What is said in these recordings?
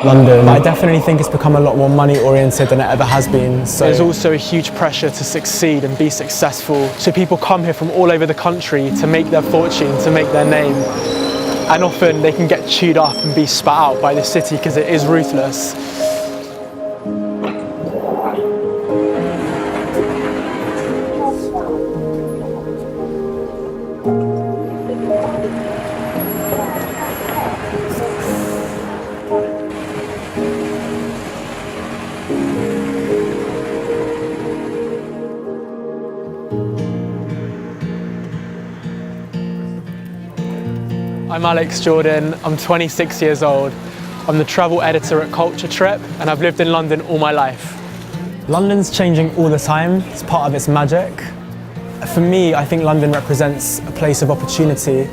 London. But I definitely think it's become a lot more money oriented than it ever has been. So there's also a huge pressure to succeed and be successful. So people come here from all over the country to make their fortune, to make their name. And often they can get chewed up and be spat out by the city because it is ruthless. I'm Alex Jordan, I'm 26 years old. I'm the travel editor at Culture Trip and I've lived in London all my life. London's changing all the time, it's part of its magic. For me, I think London represents a place of opportunity.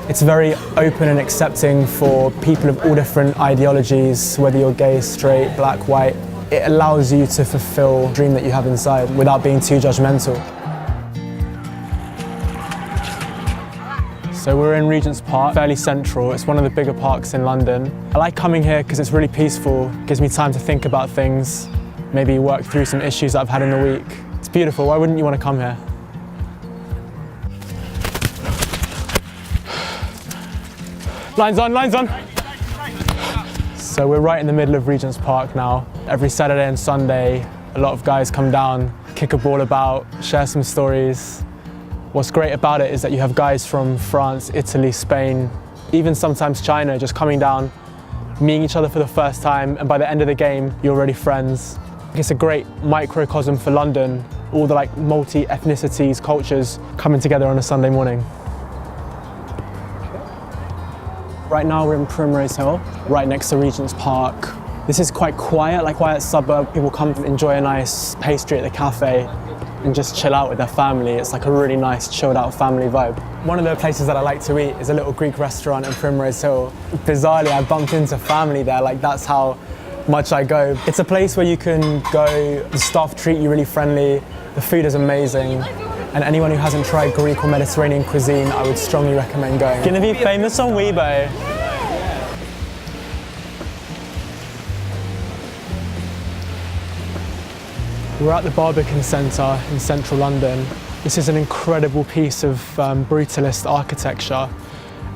It's very open and accepting for people of all different ideologies, whether you're gay, straight, black, white. It allows you to fulfill the dream that you have inside without being too judgmental. So we're in Regent's Park, fairly central. It's one of the bigger parks in London. I like coming here because it's really peaceful, gives me time to think about things, maybe work through some issues that I've had in the week. It's beautiful, why wouldn't you want to come here? Lines on, lines on! So we're right in the middle of Regent's Park now. Every Saturday and Sunday, a lot of guys come down, kick a ball about, share some stories. What's great about it is that you have guys from France, Italy, Spain, even sometimes China just coming down, meeting each other for the first time, and by the end of the game, you're already friends. It's a great microcosm for London, all the multi-ethnicities, cultures coming together on a Sunday morning. Right now we're in Primrose Hill, right next to Regent's Park. This is quite quiet, like quiet suburb. People come to enjoy a nice pastry at the cafe and just chill out with their family. It's like a really nice, chilled out family vibe. One of the places that I like to eat is a little Greek restaurant in Primrose Hill. Bizarrely, I bumped into family there, that's how much I go. It's a place where you can go, the staff treat you really friendly, the food is amazing, and anyone who hasn't tried Greek or Mediterranean cuisine, I would strongly recommend going. Gonna be famous on Weibo. We're at the Barbican Centre in central London. This is an incredible piece of brutalist architecture.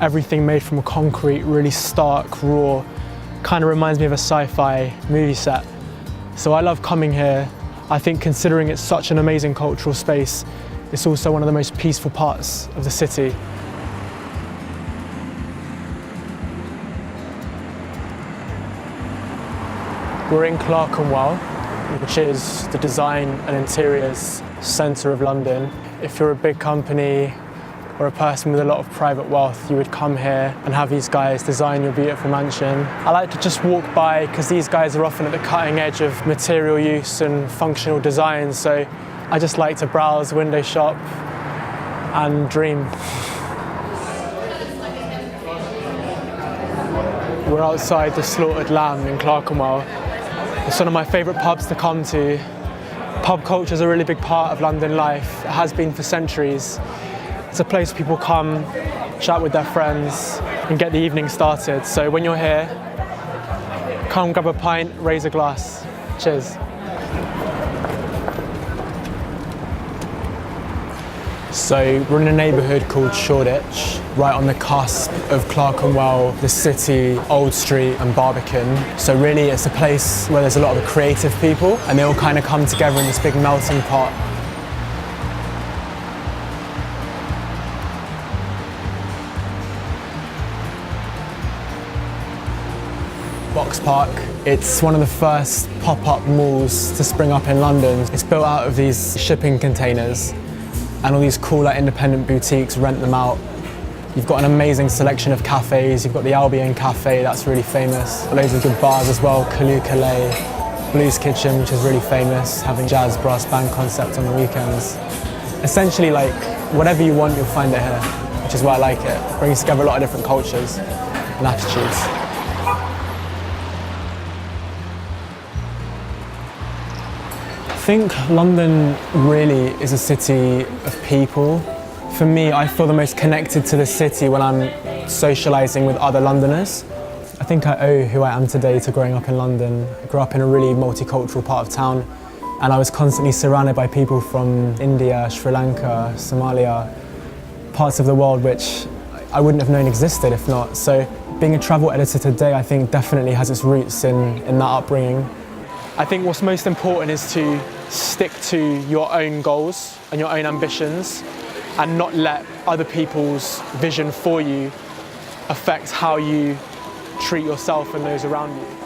Everything made from concrete, really stark, raw. Kind of reminds me of a sci-fi movie set. So I love coming here. I think considering it's such an amazing cultural space, it's also one of the most peaceful parts of the city. We're in Clerkenwell, which is the design and interiors centre of London. If you're a big company or a person with a lot of private wealth, you would come here and have these guys design your beautiful mansion. I like to just walk by because these guys are often at the cutting edge of material use and functional design, so I just like to browse, window shop and dream. We're outside the Slaughtered Lamb in Clerkenwell. It's one of my favourite pubs to come to. Pub culture is a really big part of London life. It has been for centuries. It's a place where people come, chat with their friends and get the evening started. So when you're here, come grab a pint, raise a glass. Cheers. So we're in a neighbourhood called Shoreditch, right on the cusp of Clerkenwell, the city, Old Street and Barbican. So really it's a place where there's a lot of creative people and they all kind of come together in this big melting pot. Box Park. It's one of the first pop-up malls to spring up in London. It's built out of these shipping containers and all these cool independent boutiques rent them out. You've got an amazing selection of cafes. You've got the Albion Cafe, that's really famous. Loads of good bars as well, Kalu Calais, Blues Kitchen, which is really famous, having jazz brass band concept on the weekends. Essentially, whatever you want, you'll find it here, which is why I like it. It brings together a lot of different cultures and attitudes. I think London really is a city of people. For me, I feel the most connected to the city when I'm socialising with other Londoners. I think I owe who I am today to growing up in London. I grew up in a really multicultural part of town, and I was constantly surrounded by people from India, Sri Lanka, Somalia, parts of the world which I wouldn't have known existed if not. So being a travel editor today, I think definitely has its roots in that upbringing. I think what's most important is to stick to your own goals and your own ambitions and not let other people's vision for you affect how you treat yourself and those around you.